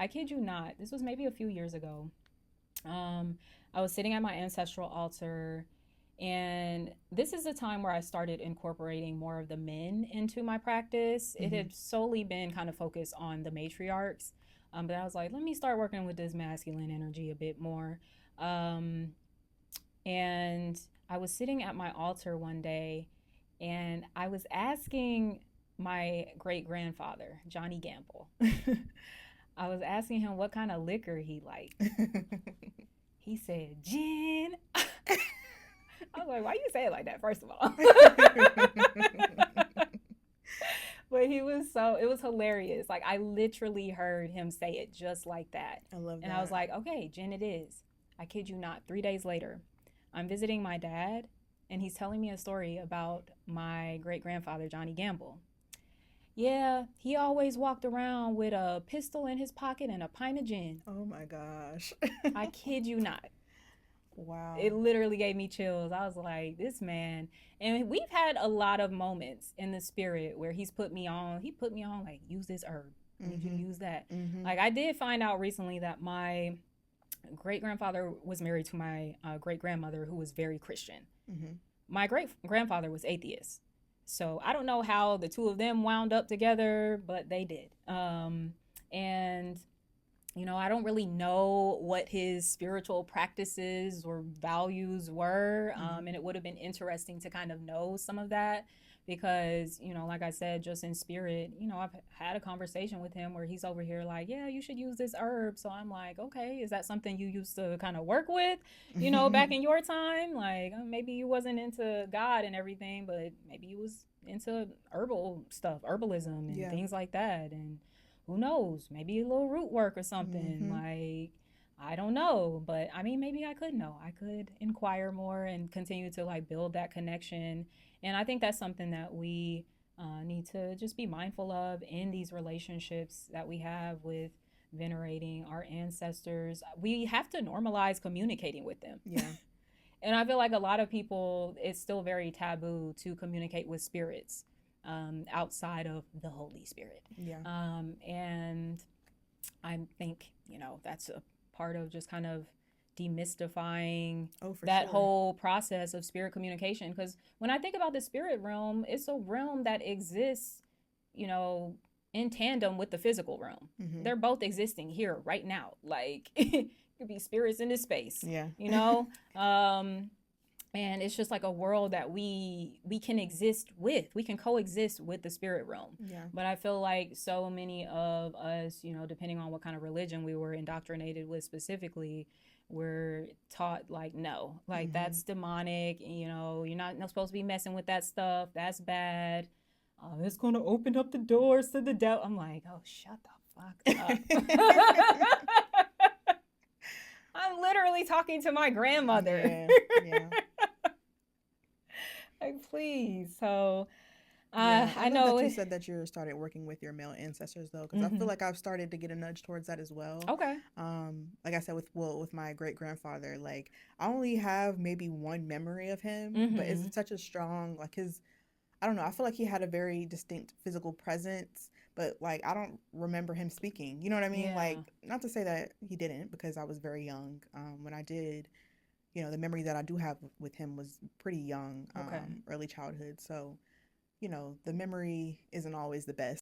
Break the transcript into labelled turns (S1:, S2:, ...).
S1: I kid you not. This was maybe a few years ago. I was sitting at my ancestral altar, and this is the time where I started incorporating more of the men into my practice. It
S2: Mm-hmm.
S1: had solely been kind of focused on the matriarchs, but I was like, let me start working with this masculine energy a bit more. Um, and I was sitting at my altar one day, and I was asking my great grandfather, Johnny Gamble. I was asking him what kind of liquor he liked. He said, gin. I was like, why you say it like that, first of all? But it was hilarious. Like, I literally heard him say it just like that.
S2: I love
S1: And I was
S2: that.
S1: like, okay, gin it is. I kid you not. 3 days later, I'm visiting my dad, and he's telling me a story about my great grandfather, Johnny Gamble. Yeah, he always walked around with a pistol in his pocket and a pint of gin.
S2: Oh my gosh.
S1: I kid you not. It
S2: Wow.
S1: literally gave me chills. I was like, this man. And we've had a lot of moments in the spirit where he put me on, like, use this herb. I need you to
S2: Mm-hmm.
S1: use that.
S2: Mm-hmm.
S1: Like, I did find out recently that my great grandfather was married to my great grandmother, who was very Christian.
S2: Mm-hmm.
S1: My great grandfather was atheist. So I don't know how the two of them wound up together, but they did. And I don't really know what his spiritual practices or values were.
S2: Mm-hmm.
S1: And it would have been interesting to kind of know some of that because, like I said, just in spirit, I've had a conversation with him where he's over here like, yeah, you should use this herb. So I'm like, okay, is that something you used to kind of work with, back in your time? Like, maybe you wasn't into God and everything, but maybe you was into herbal stuff, herbalism and
S2: Yeah.
S1: things like that. And who knows? Maybe a little root work or something.
S2: Mm-hmm.
S1: Like, I don't know. But I mean, maybe I could know. I could inquire more and continue to like build that connection. And I think that's something that we need to just be mindful of in these relationships that we have with venerating our ancestors. We have to normalize communicating with them.
S2: Yeah.
S1: And I feel like a lot of people, it's still very taboo to communicate with spirits outside of the Holy Spirit.
S2: Yeah.
S1: And I think, that's a part of just kind of demystifying
S2: Oh, for
S1: that
S2: sure.
S1: whole process of spirit communication. Because when I think about the spirit realm, it's a realm that exists, you know, in tandem with the physical realm.
S2: Mm-hmm.
S1: They're both existing here right now. Like, it could be spirits in this space,
S2: Yeah.
S1: you know? And it's just like a world that we can exist with, we can coexist with the spirit realm.
S2: Yeah.
S1: But I feel like so many of us, depending on what kind of religion we were indoctrinated with specifically, we're taught like, no, like,
S2: Mm-hmm.
S1: that's demonic, you're not supposed to be messing with that stuff, that's bad. It's gonna open up the doors to the devil. I'm like, oh, shut the fuck up. I'm literally talking to my grandmother.
S2: Yeah. Yeah.
S1: Like, please. So
S2: Yeah, I
S1: I
S2: love
S1: know
S2: that you
S1: it.
S2: said that you started working with your male ancestors though, because I feel
S1: Mm-hmm.
S2: like I've started to get a nudge towards that as well.
S1: Okay.
S2: Like I said with my great grandfather, like I only have maybe one memory of him, but it's
S1: Mm-hmm.
S2: such a strong like his. I don't know. I feel like he had a very distinct physical presence, but like I don't remember him speaking. You know what I mean?
S1: Yeah.
S2: Like not to say that he didn't, because I was very young when I did. The memory that I do have with him was pretty young,
S1: Okay.
S2: early childhood. So the memory isn't always the best.